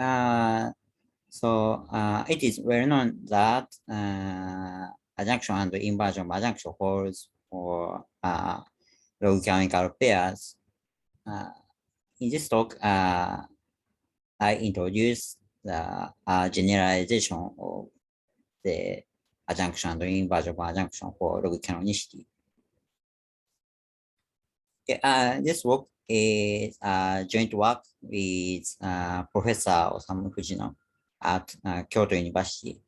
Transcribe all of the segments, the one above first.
It is well known that adjunction and inversion of adjunction holds for log chemical pairs. In this talk, I introduced the generalization of the adjunction and inversion of adjunction for log canonicity. Okay, this work is joint work with Professor Osamu Fujino at Kyoto University.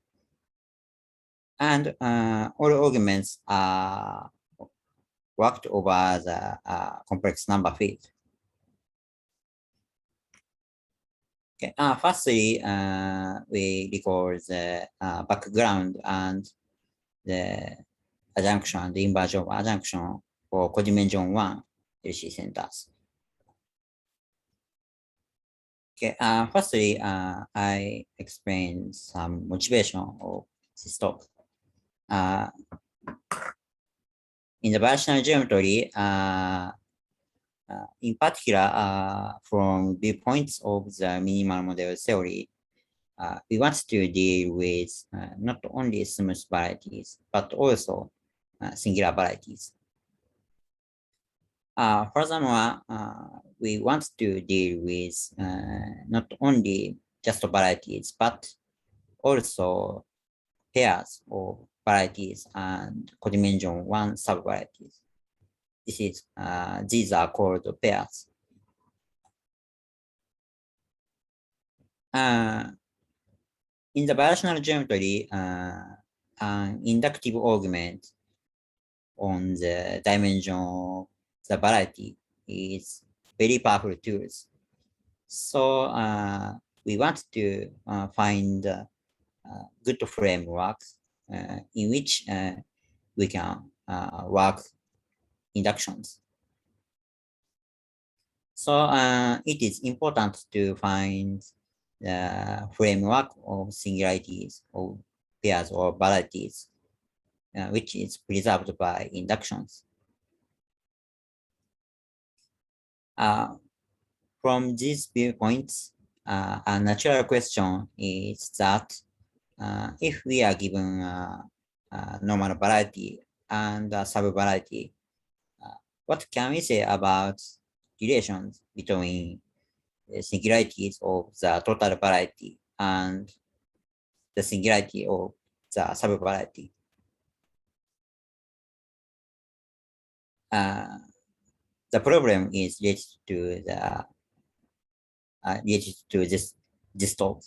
And all arguments are worked over the complex number field. Okay. Firstly, we record the background and the adjunction, the inversion of adjunction for codimension 1 LC centers. Okay. Firstly, I explain some motivation of this talk. In the variational geometry, in particular, from viewpoints of the minimal model theory, we want to deal with not only smooth varieties, but also singular varieties. Furthermore, we want to deal with not only just varieties, but also pairs of varieties and codimension 1 subvarieties. These are called pairs. In the variational geometry, an inductive argument on the dimension of the variety is very powerful tools. So we want to find good frameworks in which we can work inductions. So it is important to find the framework of singularities of pairs or varieties, which is preserved by inductions. From these viewpoints, a natural question is that if we are given a normal variety and a subvariety, what can we say about relations between the singularities of the total variety and the singularity of the subvariety? The problem is related to this talk.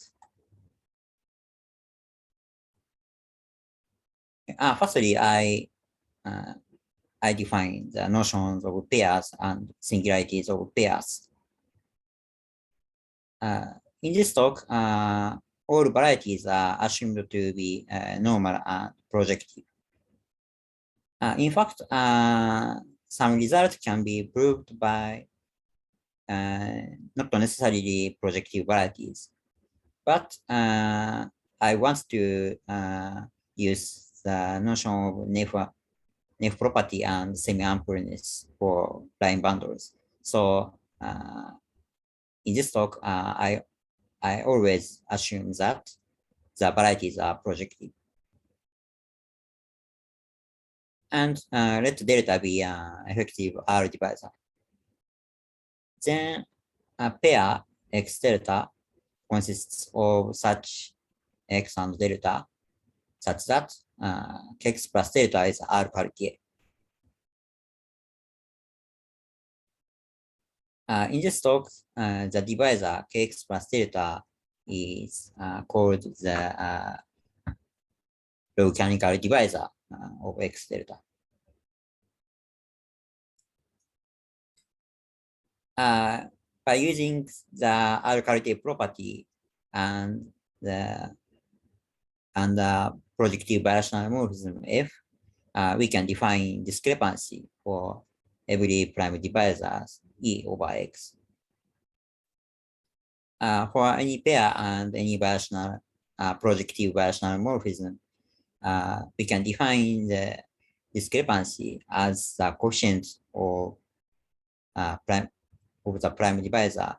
Firstly, I define the notions of pairs and singularities of pairs. In this talk, all varieties are assumed to be normal and projective. In fact, some results can be proved by not necessarily projective varieties, but I want to use the notion of Neff property and semi-ampleness for line bundles. So in this talk, I always assume that the varieties are projective. And let delta be an effective R divisor. Then a pair X delta consists of such X and delta such that Kx plus delta is R parity. In this talk, the divisor Kx plus delta is called the log canonical divisor of X delta. By using the R-parity property and the projective birational morphism F, we can define discrepancy for every prime divisors E over X. For any pair and any birational projective birational morphism, we can define the discrepancy as the quotient of the prime divisor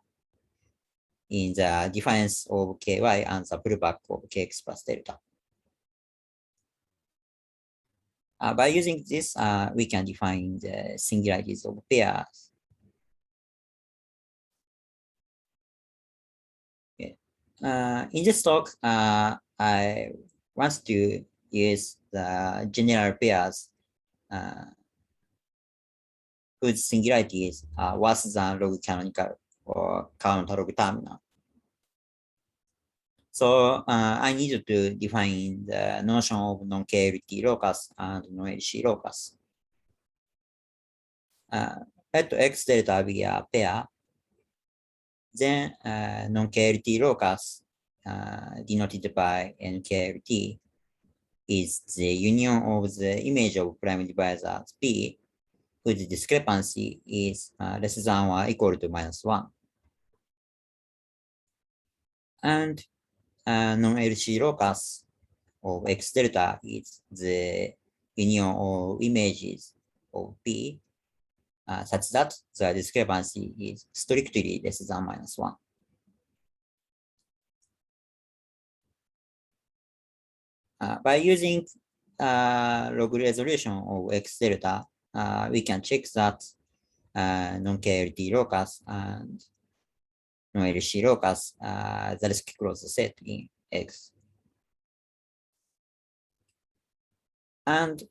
in the difference of ky and the pullback of kx plus delta. By using this, we can define the singularities of pairs. Okay. In this talk, I want to use the general pairs whose singularities are worse than log canonical or counter log terminal. So I need to define the notion of non-KLT locus and non-LC locus. Let X delta be a pair, then non-KLT locus denoted by NKLT is the union of the image of prime divisors P whose discrepancy is less than or equal to -1. And non-LC locus of X delta is the union of images of P such that the discrepancy is strictly less than -1. By using log resolution of X delta, we can check that non-KLT locus and non-LC locus the risk closed set in X. And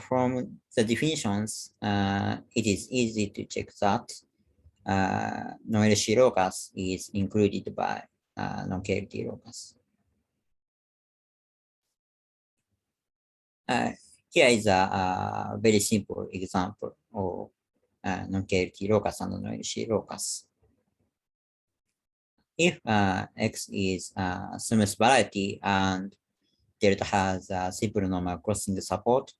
from the definitions, it is easy to check that non-LC locus is included by non-KLT locus. Here is a very simple example of non-KLT locus and non-LC locus. If X is a smooth variety and delta has a simple normal crossing support,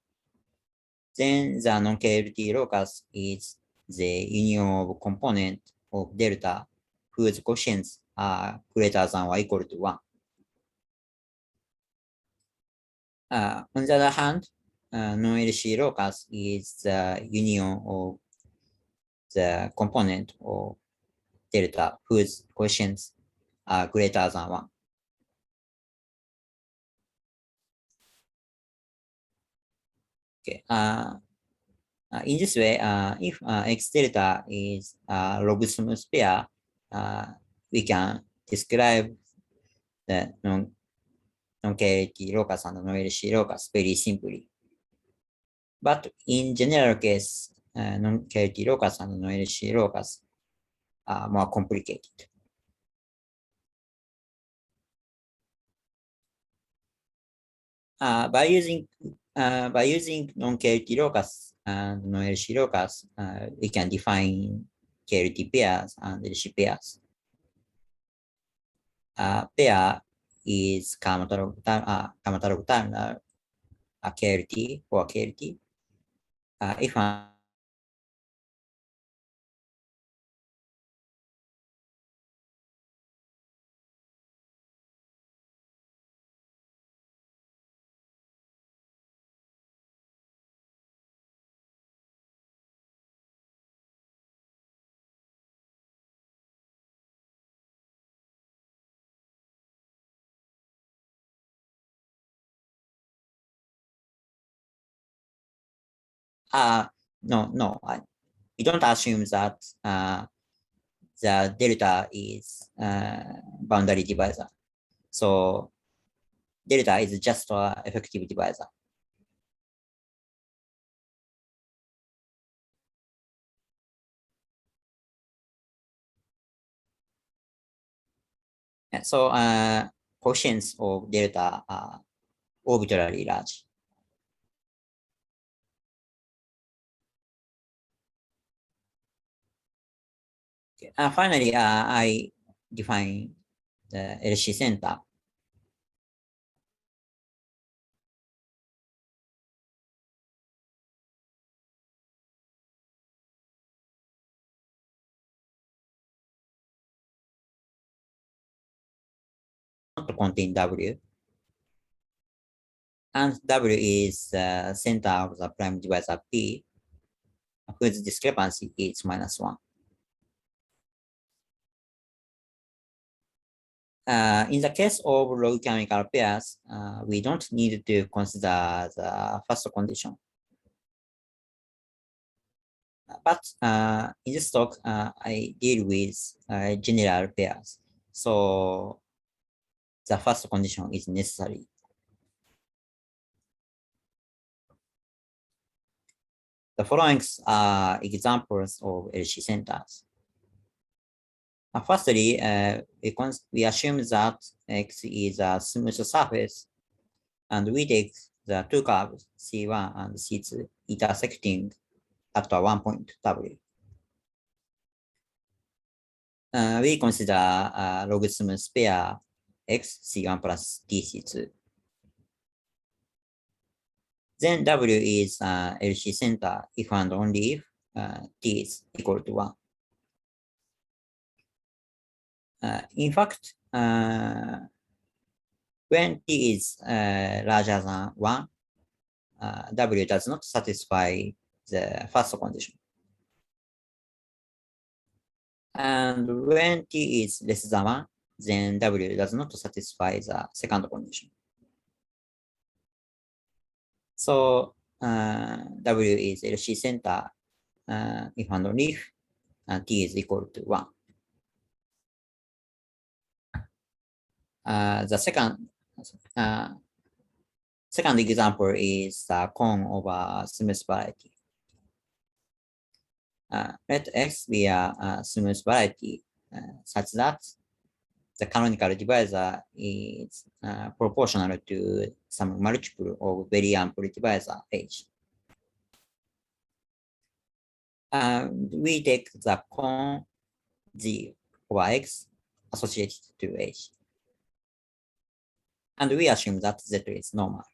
then the non-KLT locus is the union of component of delta whose quotients are greater than or equal to 1. On the other hand, non-LC locus is the union of the component of delta whose quotients are greater than 1. Okay. In this way, if X delta is a log smooth pair, we can describe the non-KLT locus and non-LC locus very simply. But in general case, non-KLT locus and non-LC locus are more complicated. By using non-KLT locus and non-LC locus, we can define KLT pairs and LC pairs. Pair is commutative terminal KLT or KLT. If no, we don't assume that the delta is boundary divisor. So delta is just an effective divisor. And so quotients of delta are arbitrarily large. Okay. Finally, I define the LC center. Not contain W. And W is the center of the prime divisor P, whose discrepancy is -1. In the case of log canonical pairs, we don't need to consider the first condition. But in this talk, I deal with general pairs. So the first condition is necessary. The following are examples of LC centers. Firstly, we assume that X is a smooth surface, and we take the two curves, C1 and C2, intersecting at one point, W. We consider a logarithmic pair X, C1 plus D, C2. Then W is LC center if and only if T is equal to 1. In fact, when T is larger than 1, W does not satisfy the first condition. And when T is less than 1, then W does not satisfy the second condition. So W is LC center if and only if T is equal to 1. The second example is the cone over smooth variety. Let X be a smooth variety such that the canonical divisor is proportional to some multiple of very ample divisor H. We take the cone Z over X associated to H. And we assume that Z is normal.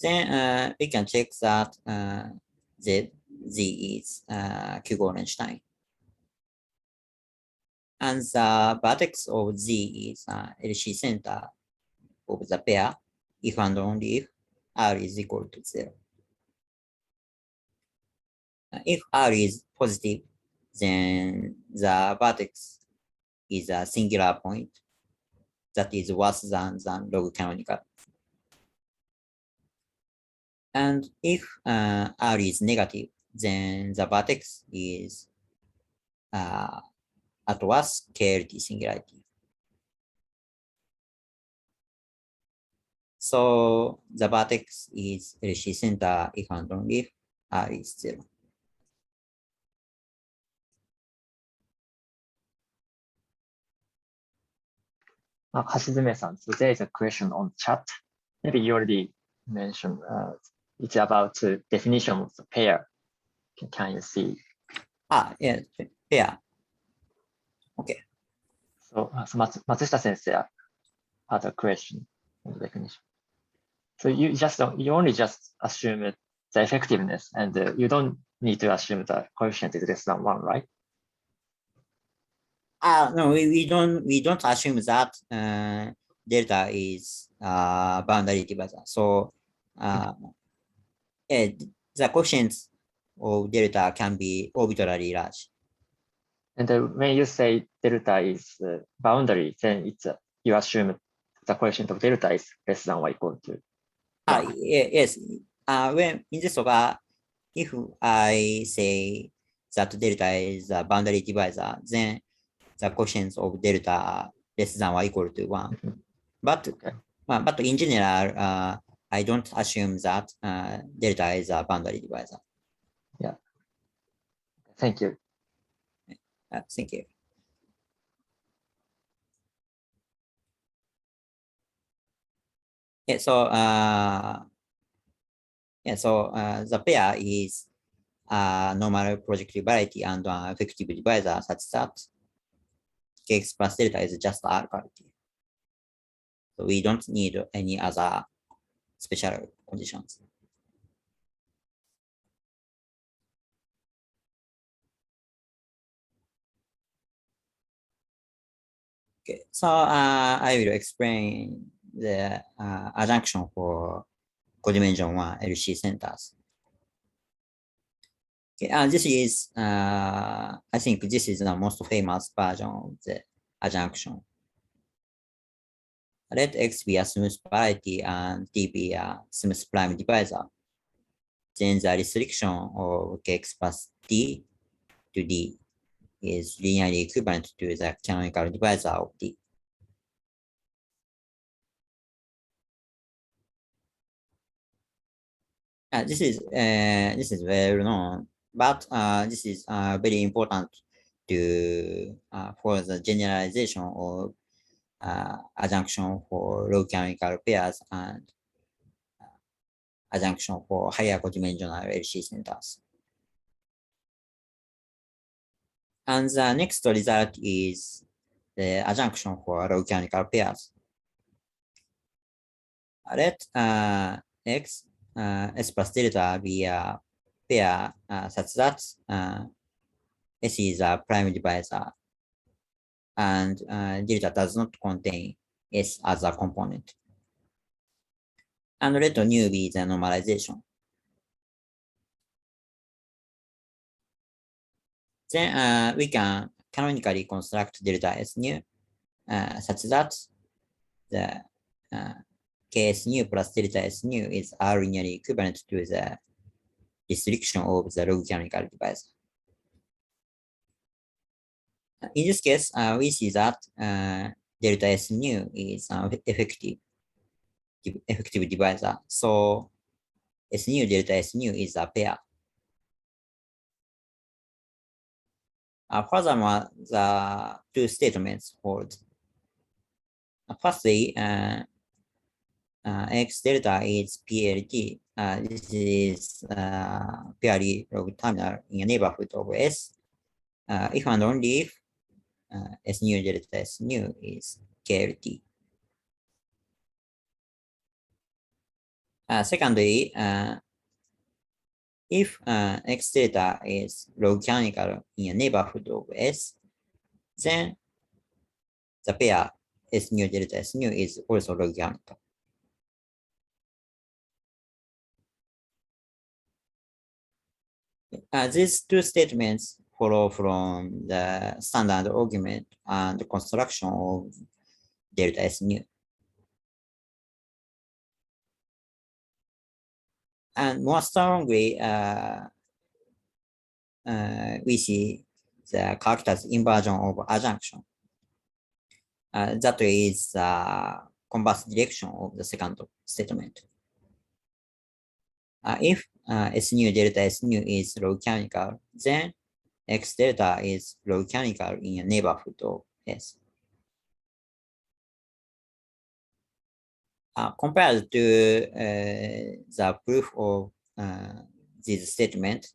Then we can check that Z is Q-Gorenstein. And the vertex of Z is LC center of the pair if and only if R is equal to 0. If R is positive, then the vertex is a singular point that is worse than log canonical. And if R is negative, then the vertex is at worst KLT singularity. So the vertex is LC center if and only if R is 0. Hashizume-san, so there is a question on chat. Maybe you already mentioned it's about the definition of the pair. Can you see? Yeah, pair. Okay. So, Matsushita sensei had a question on the definition. So you only just assume the effectiveness, and you don't need to assume the coefficient is less than 1, right? No, we don't assume that delta is boundary divisor. So yeah, the coefficients of delta can be arbitrarily large. And when you say delta is boundary, then it's you assume the coefficient of delta is less than or equal to. Yes. When in this order, if I say that delta is a boundary divisor, then the coefficients of delta are less than or equal to 1. But but in general, I don't assume that delta is a boundary divisor. Yeah. Thank you. Thank you. Yeah, so the pair is normal projective variety and effective divisor such that Kx plus delta is just R quality. So we don't need any other special conditions. Okay, so I will explain the adjunction for codimension 1 LC centers. Okay, this is, I think this is the most famous version of the adjunction. Let X be a smooth parity and T be a smooth prime divisor. Then the restriction of Kx plus D to D is linearly equivalent to the canonical divisor of D. This is well known, but this is very important to for the generalization of adjunction for low canonical pairs and adjunction for higher codimensional LC centers. And the next result is the adjunction for low canonical pairs. Let X S plus delta be a pair such that S is a prime divisor and delta does not contain S as a component. And let nu be the normalization. Then we can canonically construct delta S nu such that the Ks nu plus delta S nu is R linearly equivalent to the restriction of the log canonical divisor. In this case, we see that delta S nu is an effective divisor. So S nu delta S nu is a pair. Furthermore, the two statements hold. Firstly, X delta is PLT. This is purely log terminal in a neighborhood of S. If and only if S nu delta S nu is KLT. Secondly, if X delta is log canonical in a neighborhood of S, then the pair S nu delta S nu is also log canonical. These two statements follow from the standard argument and construction of delta S nu. And more strongly, we see the character's inversion of adjunction. That is the converse direction of the second statement. If S nu delta S nu is log canonical, then X delta is log canonical in a neighborhood of S. Compared to the proof of this statement,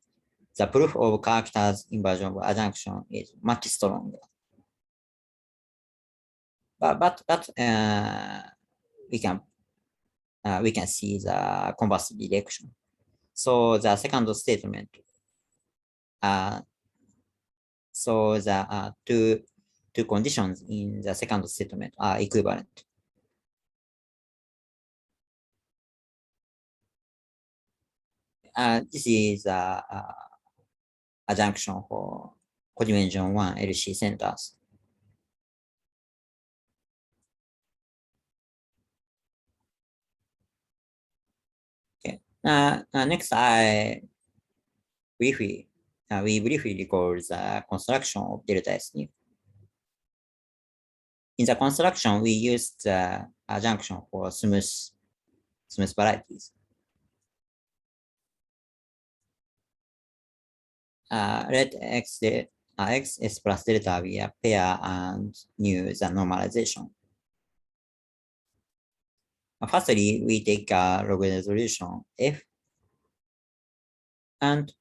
the proof of character's inversion of adjunction is much stronger. But we can see the converse direction. So the second statement, so the two conditions in the second statement are equivalent. This is adjunction for codimension 1 LC centers. Okay. Next, we briefly recall the construction of delta S nu. In the construction, we used the adjunction for smooth varieties. Let X S plus delta be a pair and nu the normalization. Firstly, we take a log resolution F and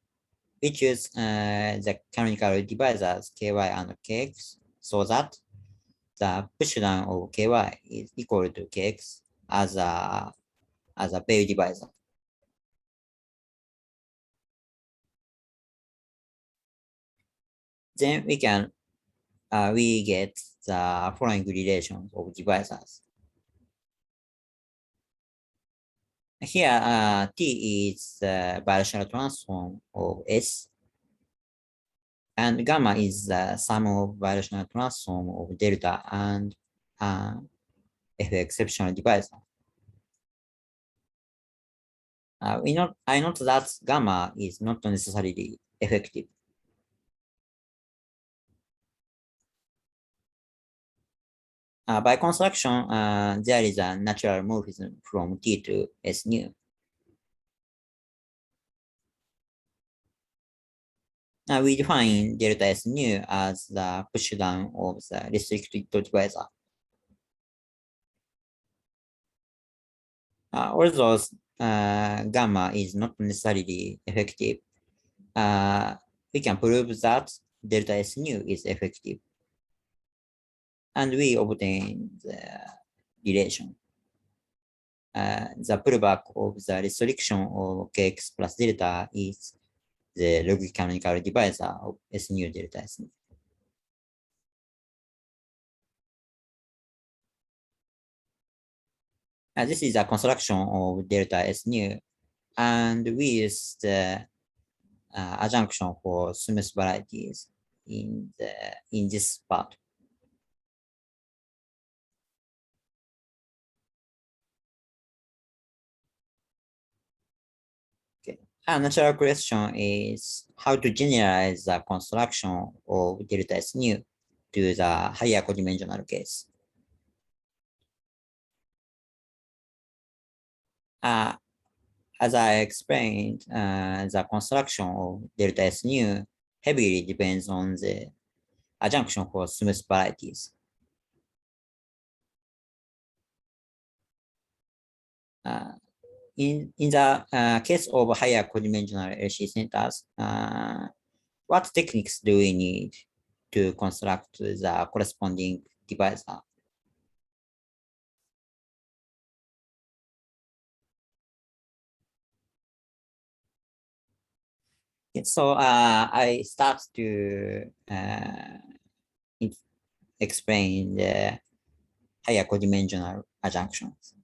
we choose the canonical divisors Ky and Kx so that the pushdown of Ky is equal to Kx as a Bell divisor. Then we get the following relations of divisors. Here, T is the bilateral transform of S And gamma is the sum of bidirectional transform of delta and F exceptional divisor. I note that gamma is not necessarily effective. By construction, there is a natural morphism from T to S nu. We define delta S nu as the pushdown of the restricted divisor. Although gamma is not necessarily effective, we can prove that delta S nu is effective. And we obtain the relation. The pullback of the restriction of kx plus delta is the log canonical divisor of S nu delta S nu. This is a construction of delta S nu, and we use the adjunction for smooth varieties in this part. Okay. A natural question is how to generalize the construction of delta S nu to the higher codimensional case. As I explained, the construction of delta S nu heavily depends on the adjunction for smooth varieties. In the case of higher codimensional LC centers, what techniques do we need to construct the corresponding divisor? So I start to explain the higher codimensional adjunctions.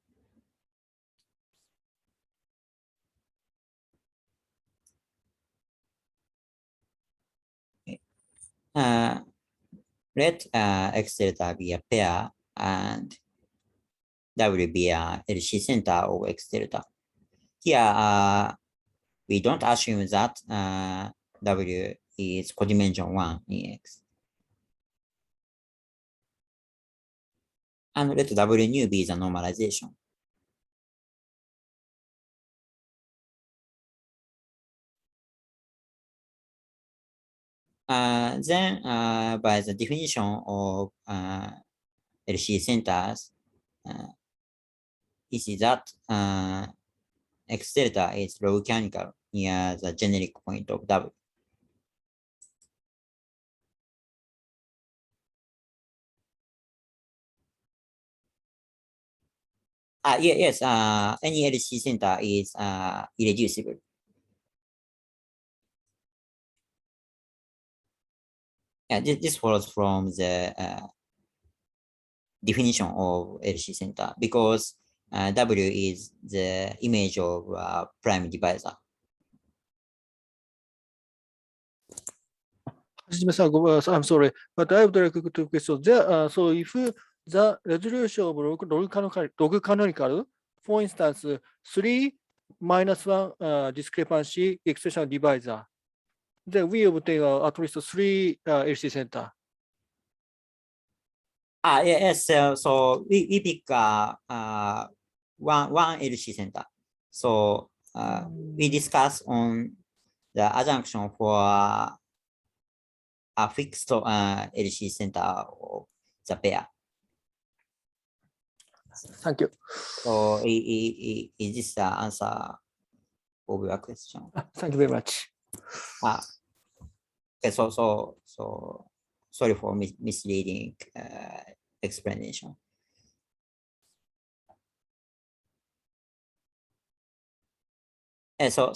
Let X delta be a pair and W be a LC center of X delta. Here, we don't assume that W is codimension 1 in X. And let W nu be the normalization. Then, by the definition of LC centers, we see that X delta is log canonical near the generic point of W. Yes, any LC center is irreducible. This follows from the definition of LC center because W is the image of prime divisor. I'm sorry, but I would like to question there. So if the resolution of log canonical, for instance, 3 minus 1 discrepancy expression divisor, then we obtain at least 3 LC center. Yes, so we pick one LC center. So we discuss on the adjunction for a fixed LC center of the pair. Thank you. So is this the answer of your question? Thank you very much. Okay, so sorry for misleading explanation. So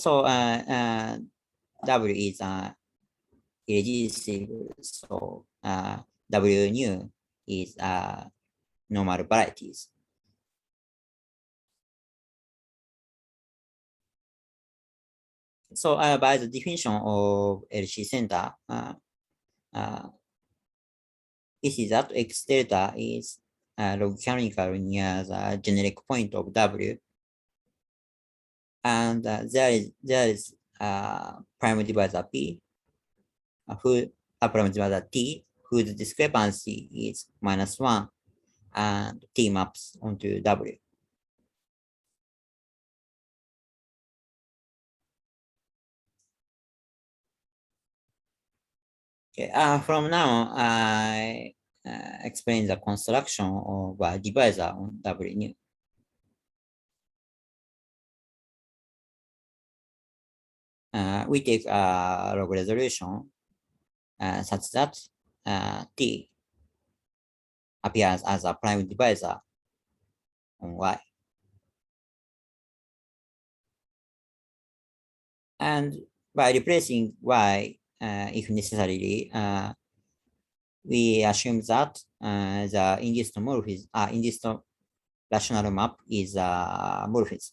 W is irreducible, so W nu is normal varieties. So by the definition of LC center, it is that X delta is log canonical near the generic point of W. And there is prime divisor P, prime divisor T, whose discrepancy is -1, and T maps onto W. Okay, from now, I explain the construction of a divisor on W new. We take a log resolution such that T appears as a prime divisor on Y. And by replacing Y, if necessary, we assume that the induced morphism, induced rational map is a morphism.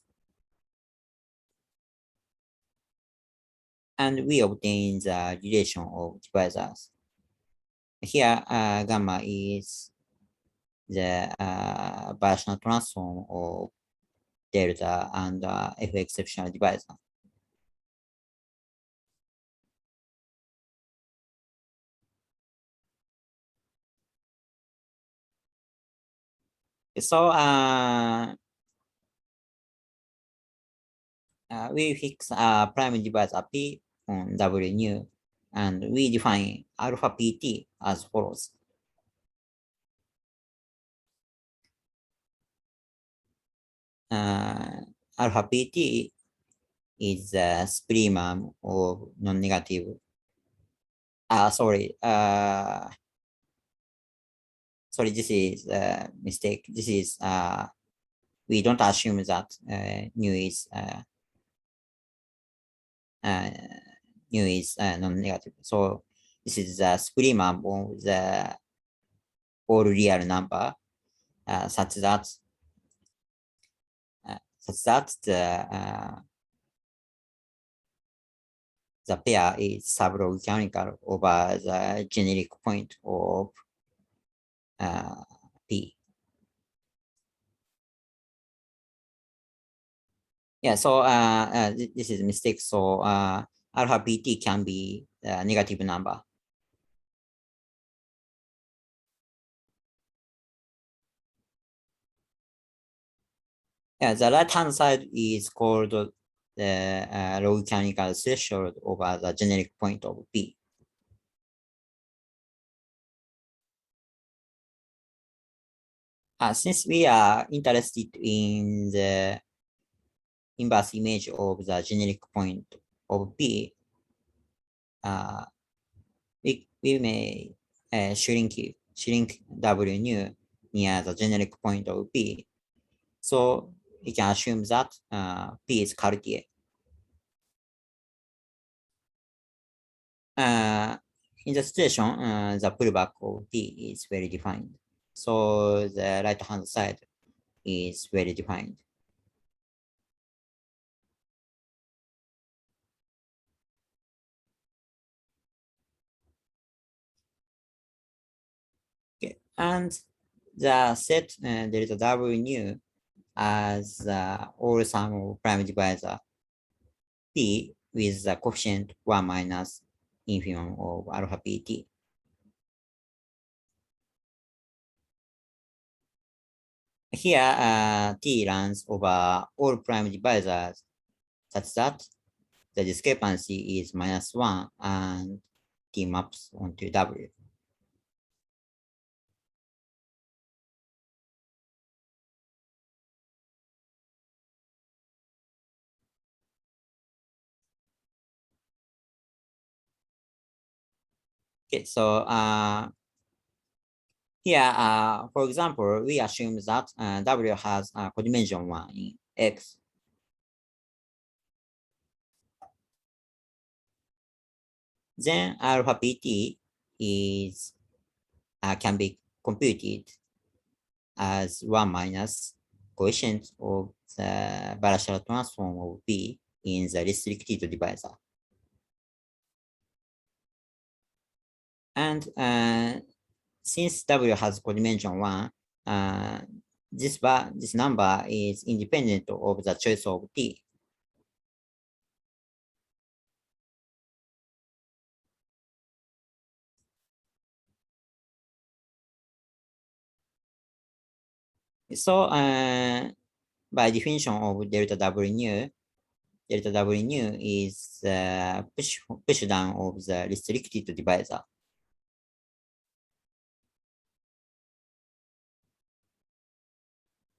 And we obtain the relation of divisors. Here, gamma is the Bayesian transform of delta and F exceptional divisor. So we fix a prime divisor P on W new, and we define alpha PT as follows. Alpha PT is the splimum of non-negative. Sorry, this is a mistake. This is we don't assume that nu is non-negative. So this is the splimum of the all real number such that the pair is sublog canonical over the generic point of P. Yeah, so this is a mistake. So alpha PT can be a negative number. Yeah, the right-hand side is called the log canonical threshold over the generic point of P. Since we are interested in the inverse image of the generic point of P, we may shrink W nu near the generic point of P. So we can assume that P is Cartier. In the situation, the pullback of P is very defined. So the right-hand side is very defined. Okay. And the set delta W nu as all sum of prime divisor P with the coefficient 1 minus infimum of alpha PT. Here, T runs over all prime divisors such that the discrepancy is -1 and T maps onto W. Okay, so here, for example, we assume that W has a codimension 1 in X. Then alpha PT is can be computed as 1 minus coefficient of the Bayesian transform of P in the restricted divisor. And since W has codimension 1, this number is independent of the choice of T. So by definition of delta W nu, delta W nu is push down of the restricted divisor.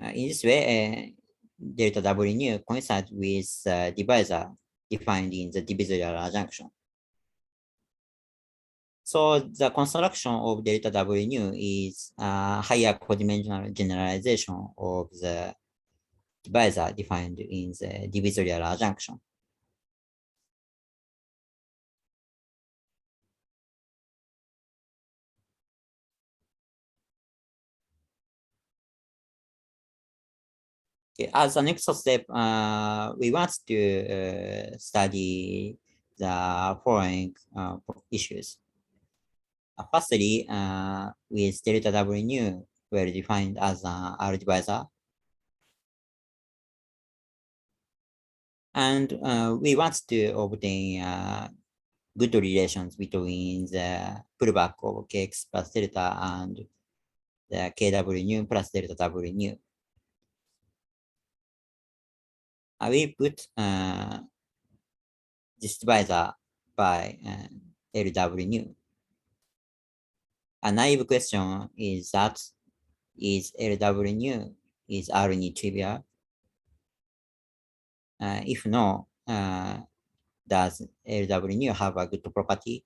In this way, delta W nu coincides with divisor defined in the divisorial adjunction. So the construction of delta W nu is a higher codimensional generalization of the divisor defined in the divisorial adjunction. Okay, as the next step, we want to study the following issues. Firstly, with delta W nu well defined as an R divisor. And we want to obtain good relations between the pullback of Kx plus delta and the Kw nu plus delta W nu. We put this divisor by LW nu. A naive question is that is LW nu is R nu trivial? If no, does LW nu have a good property?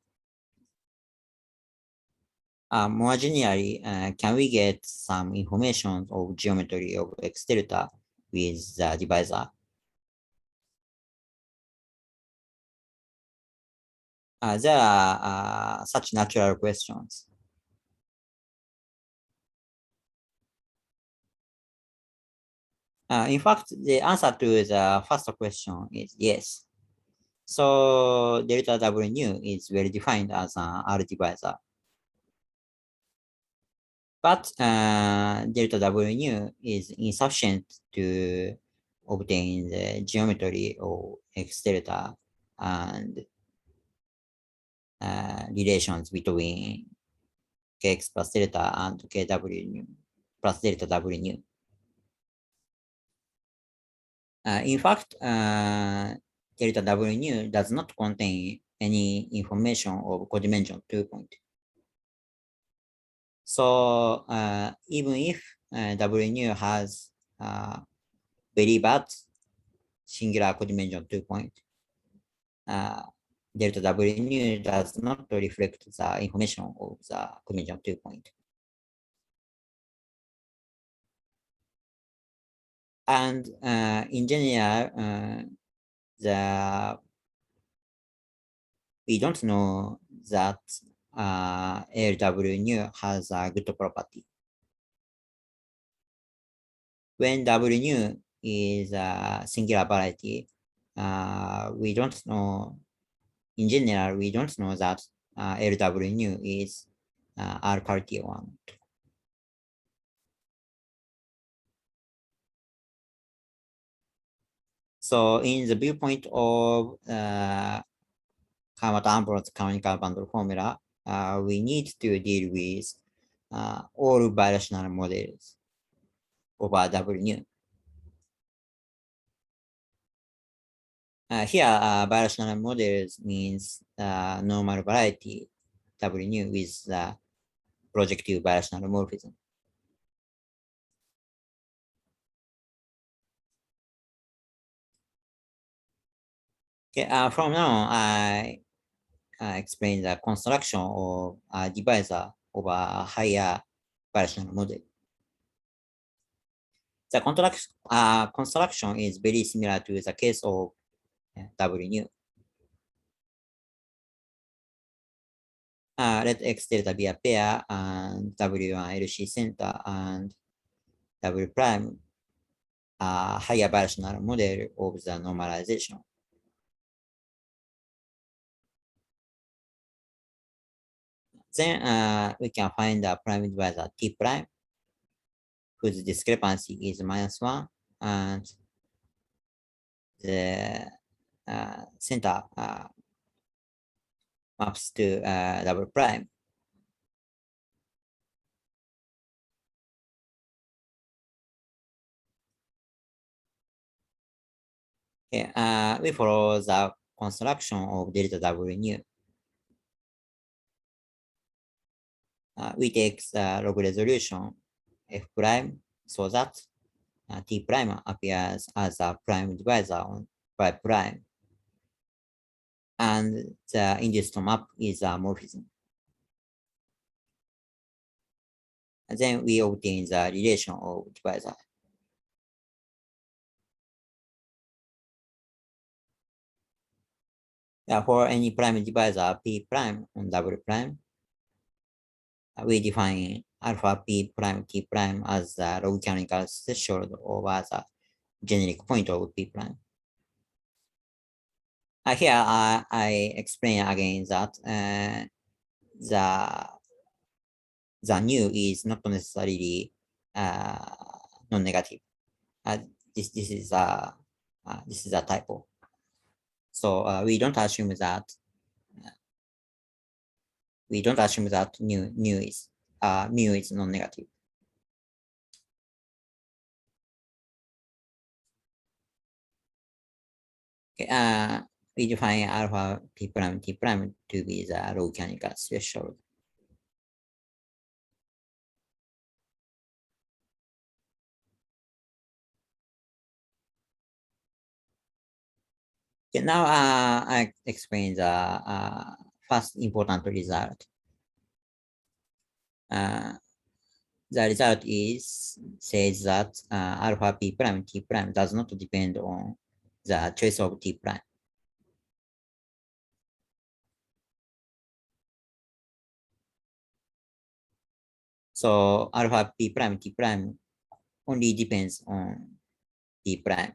More generally, can we get some information of geometry of X delta with the divisor? There are such natural questions. In fact, the answer to the first question is yes. So delta W nu is well defined as an R divisor. But delta W nu is insufficient to obtain the geometry of X delta and relations between Kx plus delta and Kw nu plus delta W nu. In fact, delta W nu does not contain any information of codimension 2 point. So even if W nu has very bad singular codimension 2 point, delta W nu does not reflect the information of the codimension 2 point. And in general, we don't know that LW nu has a good property. When W nu is a singular variety, we don't know, in general, we don't know that LW nu is R Cartier one. So in the viewpoint of Fermat-Ambros canonical bundle formula, we need to deal with all birational models over W nu. Here, birational models means normal variety W nu with the projective birational morphism. Okay, from now, I explain the construction of a divisor over a higher birational model. The construction is very similar to the case of W nu. Let X delta be a pair and W1 LC center and W prime a higher birational model of the normalization. Then we can find a prime divisor T prime, whose discrepancy is -1, and the center maps to double prime. Okay, we follow the construction of delta W nu. We take the log resolution f prime so that T prime appears as a prime divisor on Y prime, and the induced map is a morphism. And then we obtain the relation of divisor. For any prime divisor P prime on double prime, we define alpha P prime T prime as the log canonical threshold over the generic point of P prime. Here I explain again that the nu is not necessarily non-negative. This is a typo. So we don't assume that mu is non-negative. Okay, we define alpha P prime T prime to be the log canonical threshold. Okay, now I explain the first important result. The result says that alpha P prime T prime does not depend on the choice of T prime. So alpha P prime T prime only depends on T prime.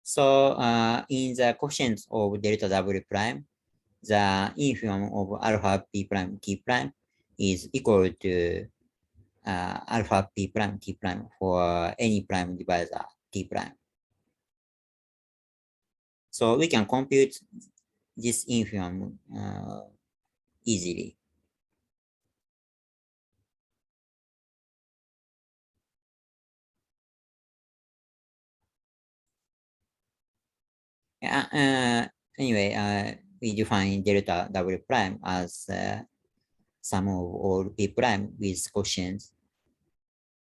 So in the coefficients of delta W prime, the infimum of alpha P prime T prime is equal to alpha P prime T prime for any prime divisor T prime. So we can compute this infimum easily. Anyway, we define delta W prime as sum of all P prime with quotients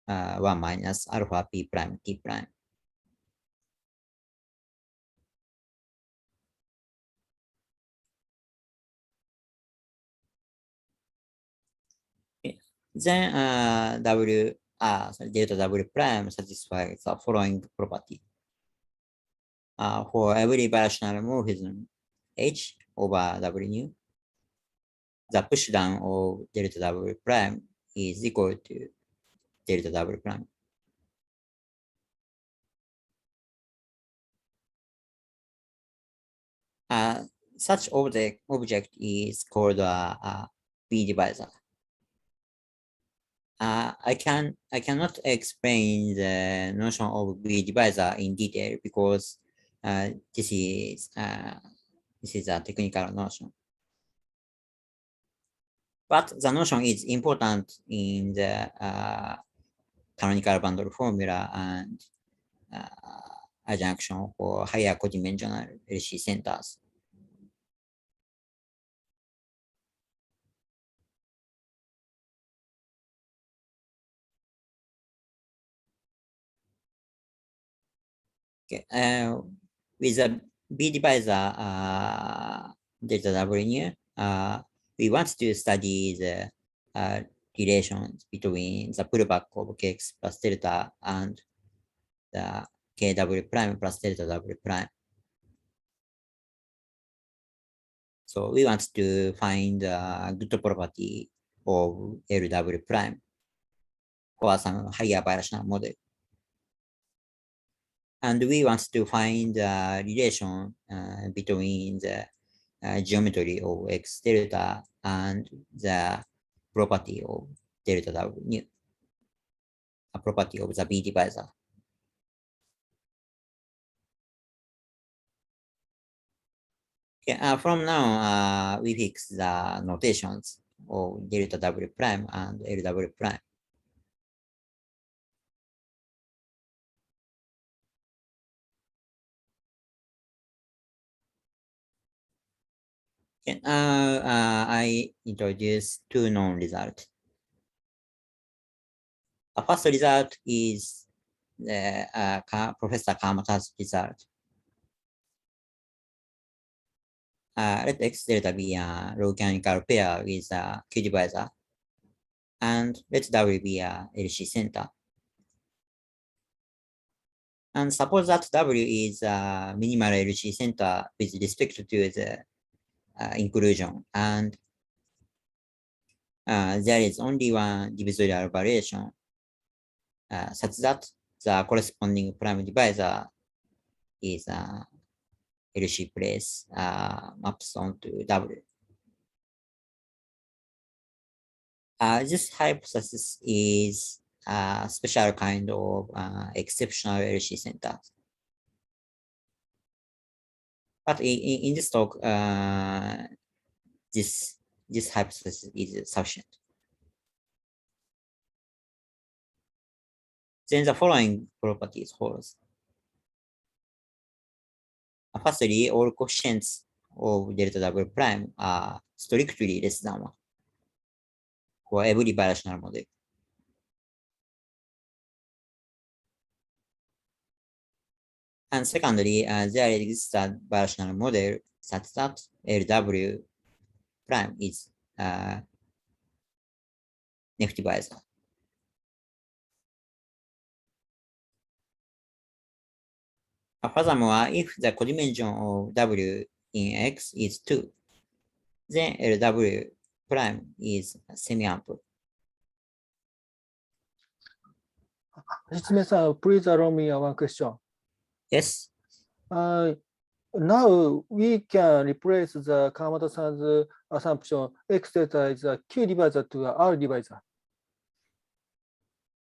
1 minus alpha P prime T prime. Then delta W prime satisfies the following property. For every bilateral morphism H over W nu, the pushdown of delta W prime is equal to delta W prime. Such object is called a B divisor. I cannot explain the notion of B divisor in detail because this is a technical notion. But the notion is important in the canonical bundle formula and adjunction for higher codimensional LC centers. Okay, with a B divisor delta W nu, we want to study the relations between the pullback of Kx plus delta and the Kw prime plus delta W prime. So we want to find a good property of LW prime for some higher bilateral model. And we want to find a relation between the geometry of X delta and the property of delta W nu, a property of the B divisor. Okay, from now, we fix the notations of delta W prime and LW prime. Okay, I introduce two known results. The first result is the Professor Kamata's result. Let X delta be a log canonical pair with a Q divisor, and let W be a LC center. And suppose that W is a minimal LC center with respect to the inclusion, and there is only one divisorial variation such that the corresponding prime divisor is LC place maps onto W. This hypothesis is a special kind of exceptional LC center. But in this talk, this hypothesis is sufficient. Then the following properties holds. Firstly, all coefficients of delta W prime are strictly less than 1 for every birational model. And secondly, there exists a birational model such that LW prime is negativizer. Furthermore, if the codimension of W in X is 2, then LW prime is semi-ample. Hashizume-san, please allow me one question. Yes. Now we can replace the Kamata-san's assumption X delta is a Q divisor to a R divisor.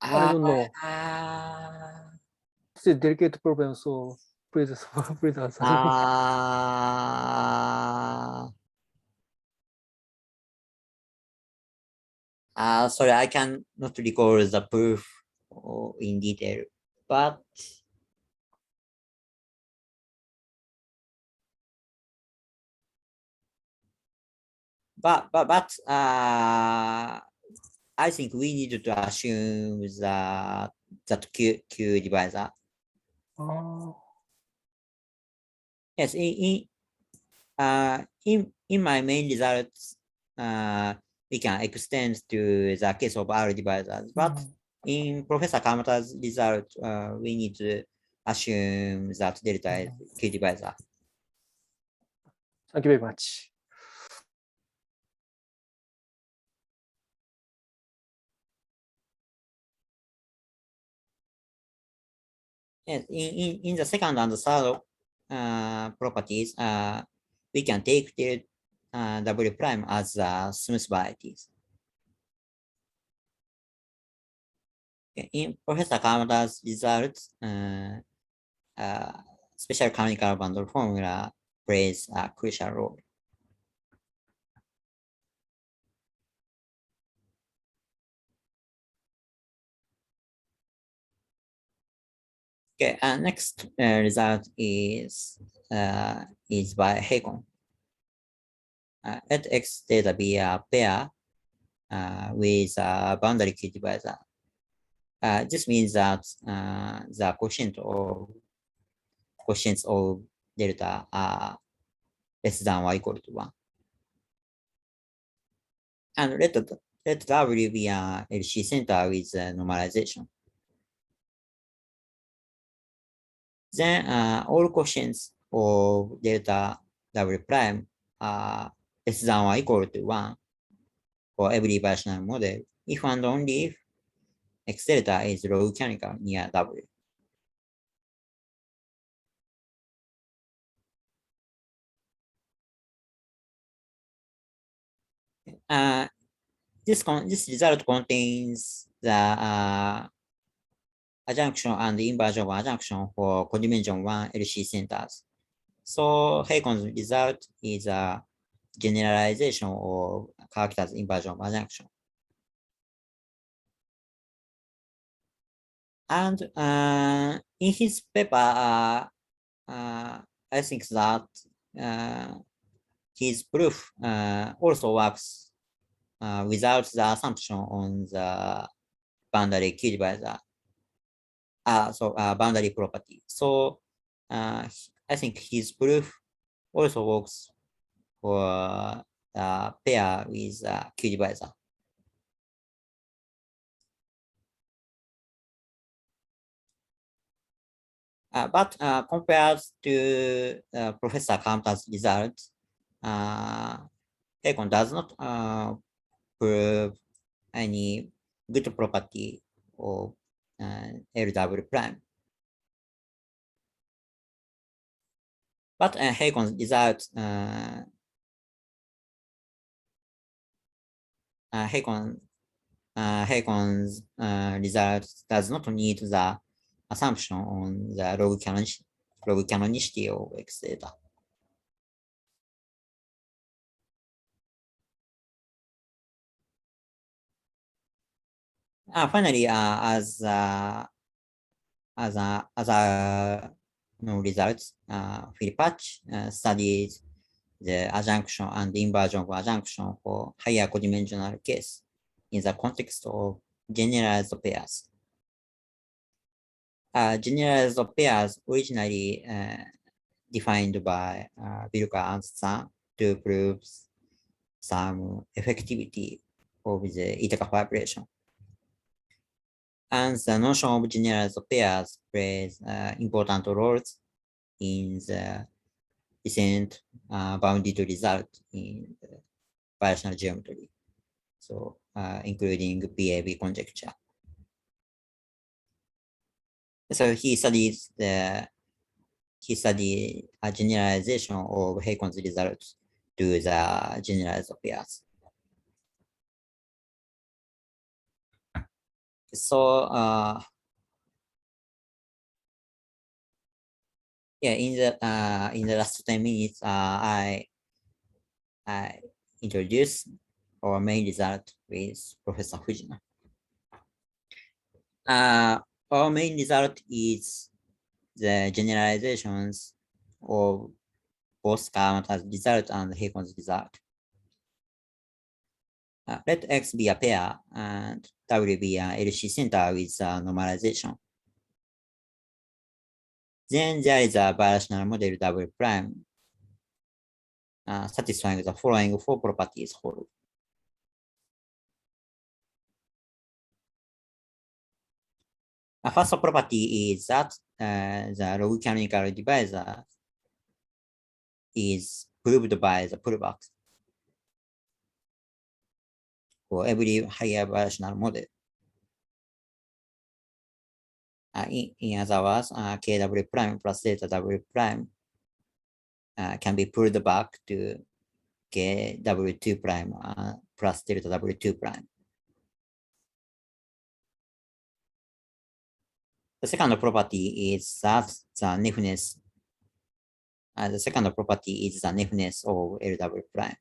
I don't know. It's a delicate problem, so please answer. Sorry, I can not recall the proof in detail, but I think we need to assume that Q divisor. Yes, in my main results, we can extend to the case of R divisors, but in Professor Kamata's result, we need to assume that delta is Q divisor. Thank you very much. Yes, in the second and the third properties, we can take the W prime as smooth varieties. In Professor Kamata's results, special canonical bundle formula plays a crucial role. Okay, next result is by Hakon. Let X delta be a pair with a boundary Q divisor. This means that the quotients of delta are less than or equal to 1. And let W be a LC center with normalization. Then all quotients of delta W prime are less than or equal to 1 for every birational model if and only if X delta is log canonical near W. This result contains the adjunction and inversion of adjunction for codimension 1 LC centers. So Haycon's result is a generalization of characters inversion of adjunction. And in his paper, I think that his proof also works without the assumption on the boundary Q divisor. Boundary property. So I think his proof also works for the pair with Q divisor. But compared to Professor Kampta's results, Haycon does not prove any good property of LW prime. But Haycon's result, Haycon's result does not need the assumption on the log canonicity of X data. Finally, as results, Philippach studied the adjunction and inversion of adjunction for higher codimensional case in the context of generalized pairs. Generalized pairs originally defined by Bilka and San to prove some effectivity of the Ithaka vibration. And the notion of generalized pairs plays important roles in the recent bounded result in variational geometry, so including BAB conjecture. So he studied a generalization of Haycon's results to the generalized pairs. So yeah, in the last 10 minutes, I introduced our main result with Professor Fujina. Our main result is the generalizations of both Kawamata's result and Haycon's result. Let X be a pair and W be an LC center with normalization. Then there is a variational model W prime satisfying the following four properties hold. First property is that the log canonical divisor is proved by the pullback for every higher variational model. In other words, KW prime plus delta W prime can be pulled back to KW2 prime plus delta W2 prime. The second property is that the neffness. The second property is the neffness of LW prime.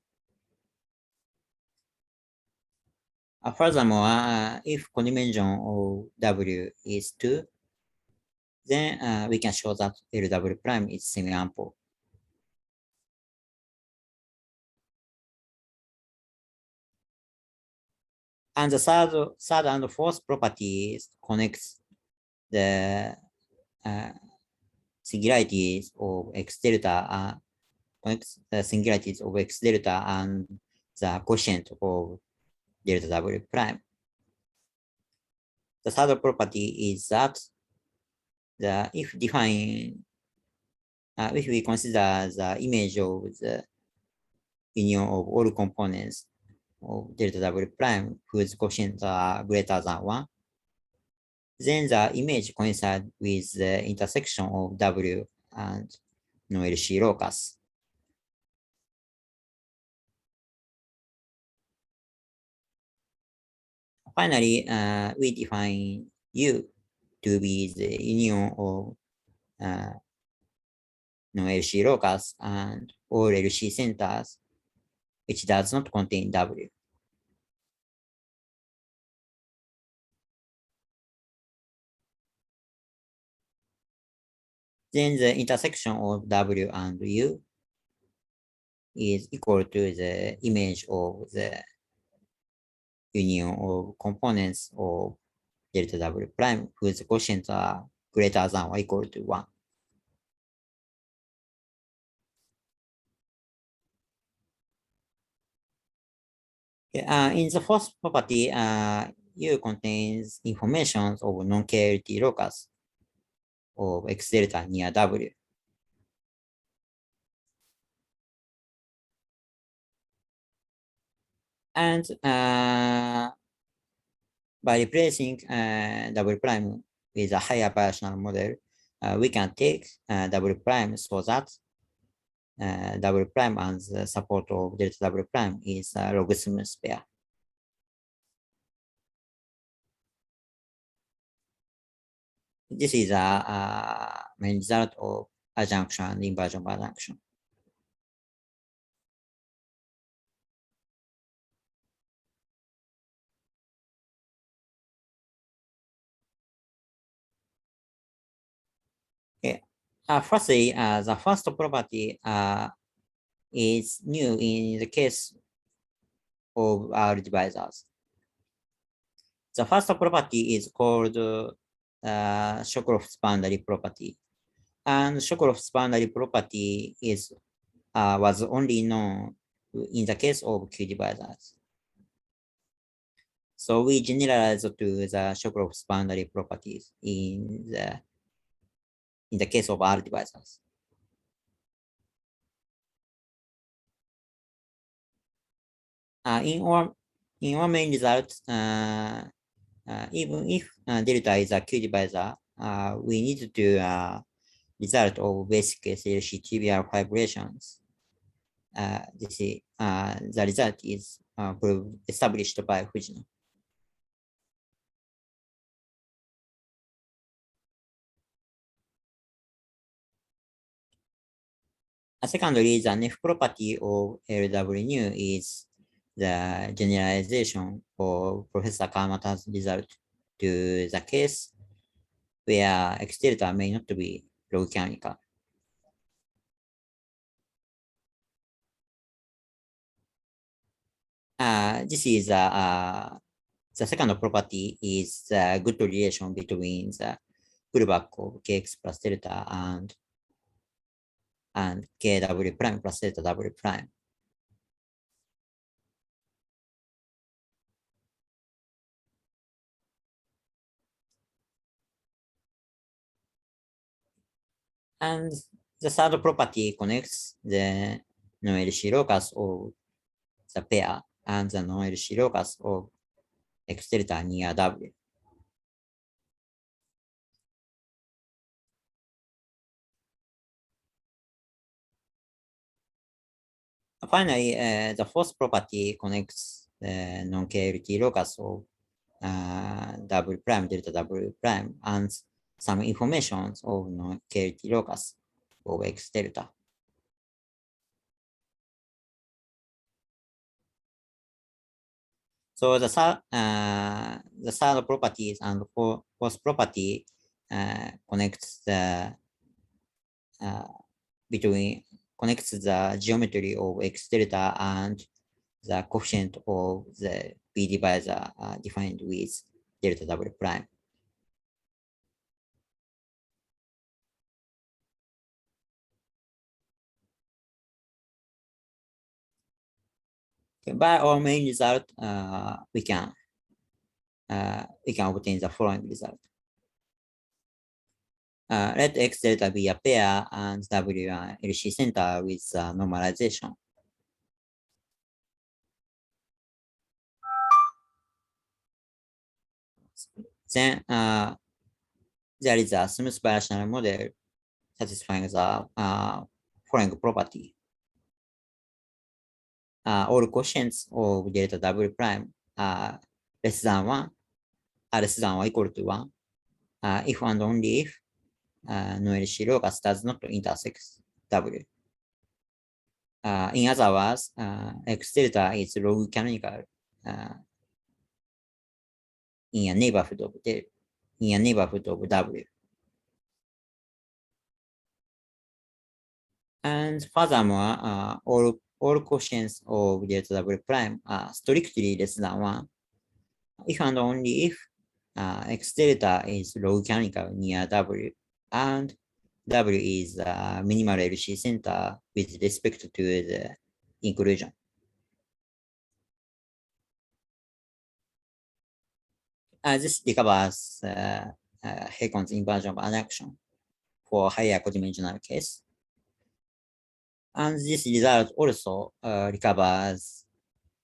Furthermore, if codimension of W is 2, then we can show that LW prime is semi-ample. And the third and fourth properties connects the singularities of X delta, connects the singularities of X delta and the quotient of delta W prime. The third property is that if we consider the image of the union of all components of delta W prime whose quotients are greater than 1, then the image coincides with the intersection of W and no-LC locus. Finally, we define U to be the union of non-LC locus and all LC centers, which does not contain W. Then the intersection of W and U is equal to the image of the union of components of delta W prime whose quotients are greater than or equal to 1. In the first property, U contains information of non-KLT locus of X delta near W. And by replacing W prime with a higher biational model, we can take W prime so that W prime and the support of delta W prime is a logarithmus pair. This is a main result of adjunction and inversion of adjunction. Okay. Firstly, the first property is new in the case of our divisors. The first property is called Shokrov's boundary property. And Shokrov's boundary property is was only known in the case of Q divisors. So we generalize to the Shokrov's boundary properties in the case of R divisors. In our main result, even if delta is a Q divisor, we need to do result of basic SLC trivial fibrations. The result is established by Fujino. Secondly, the Neff property of LW nu is the generalization of Professor Kawamata's result to the case where X delta may not be log canonical. This is the second property is the good relation between the pullback of kx plus delta and kw prime plus delta w prime. And the third property connects the non-LC locus of the pair and the non-LC locus of X delta near W. Finally, the fourth property connects the non-KLT locus of W prime delta W prime and some information of non-KLT locus of X delta. So the third properties and fourth property connects the connects the geometry of X delta and the coefficient of the B divisor defined with delta W prime. Okay, by our main result, we can obtain the following result. Let X delta be a pair and W an LC center with normalization. Then there is a smooth bilateral model satisfying the following property. All quotients of delta W prime are less than 1, less than or equal to 1, if and only if no LC locus does not intersect W. In other words, X delta is log canonical in a neighborhood of W. And furthermore, all quotients of delta W prime are strictly less than 1 if and only if X delta is log canonical near W and W is a minimal LC center with respect to the inclusion. This recovers Haycon's inversion of adduction for higher codimensional case. And this result also recovers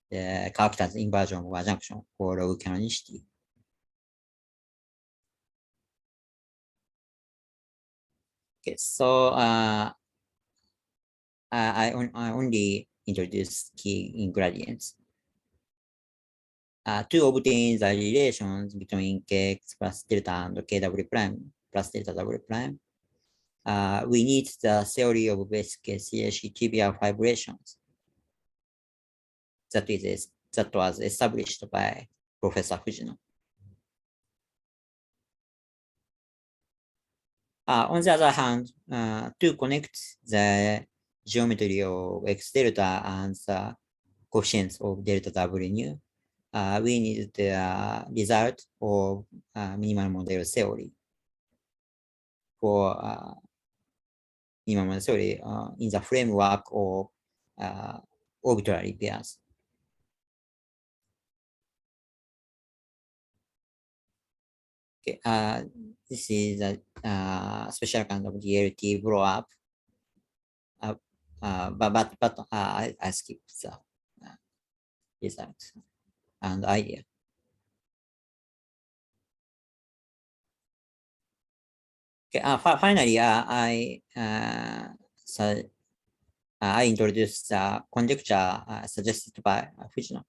the character's inversion of adjunction for log canonicity. Okay, so I only introduce key ingredients. To obtain the relations between kx plus delta and kw prime plus delta w prime, we need the theory of basic CLC tibial fibrations that was established by Professor Fujino. On the other hand, to connect the geometry of x delta and the coefficients of delta w nu, we need the result of minimal model theory for minimal model theory in the framework of arbitrary pairs. Okay, this is a special kind of DLT blow up, but I skip the result and idea. Okay, finally, I introduced the conjecture suggested by Fujino.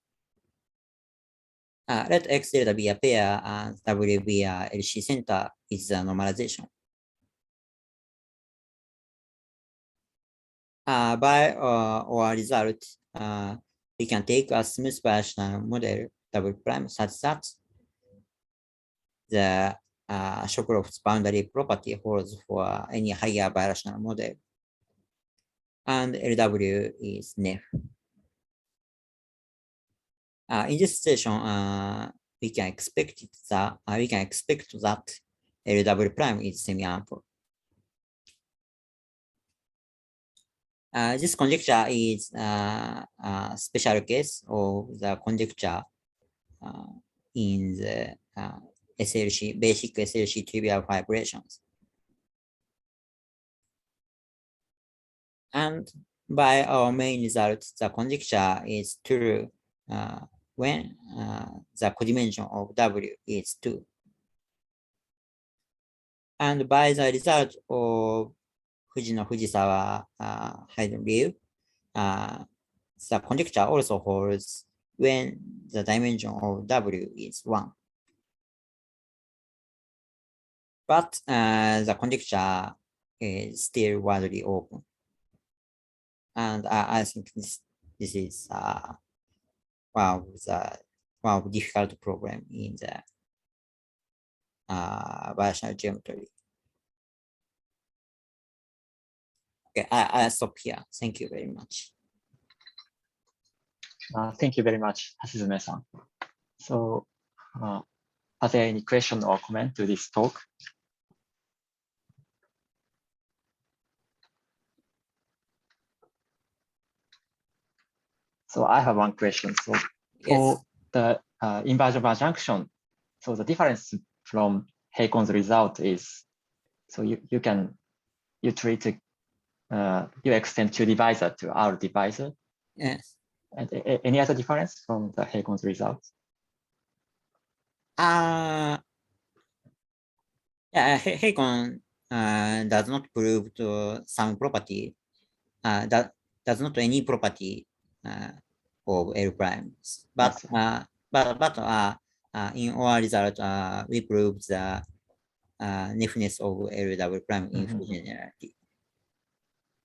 Let X delta be a pair and W be a LC center is the normalization. By our result, we can take a smooth bidirectional model W prime such that the Shokrov's boundary property holds for any higher bidirectional model, and LW is NEF. In this situation, we can expect that LW prime is semi-ample. This conjecture is a special case of the conjecture in the SLC, basic SLC trivial fibrations. And by our main result, the conjecture is true when the codimension of W is 2. And by the result of Fujino-Fujisawa hidden view, the conjecture also holds when the dimension of W is 1. But the conjecture is still widely open. And I think this is one of the difficult problem in the bidirectional geometry. Okay, I stop here. Thank you very much. Thank you very much, Hashizume-san. So, are there any question or comment to this talk? So I have one question. So for the inversion of adjunction, so the difference from Haycon's result is, so you treat you extend to divisor to R divisor. Yes. And any other difference from the Haycon's results? Yeah, Haycon does not prove to some property that does not any property of L primes, but in our result, we prove the nearness of L double prime in full generality.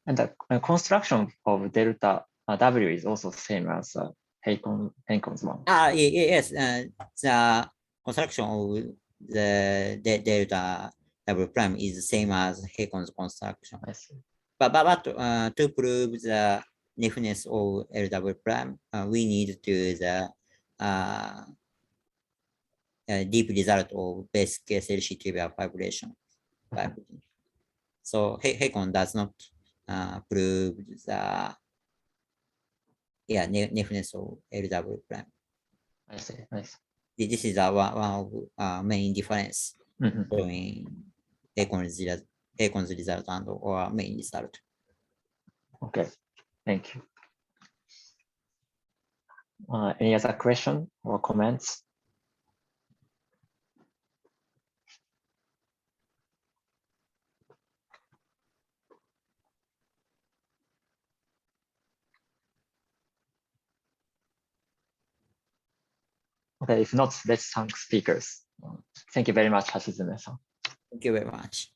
And the construction of delta W is also same as Henkon's one. Yes, the construction of the delta double prime is the same as Hecon's construction. I see. But to prove the nearness of L double prime, we need to the deep result of basic case LC vibration. So Hecon does not prove the nearness of L double prime. I see. Nice. This is one of main difference between Hecon's result and our main result. Okay, thank you. Any other question or comments? Okay, if not, let's thank speakers. Thank you very much, Hashizume-san. Thank you very much.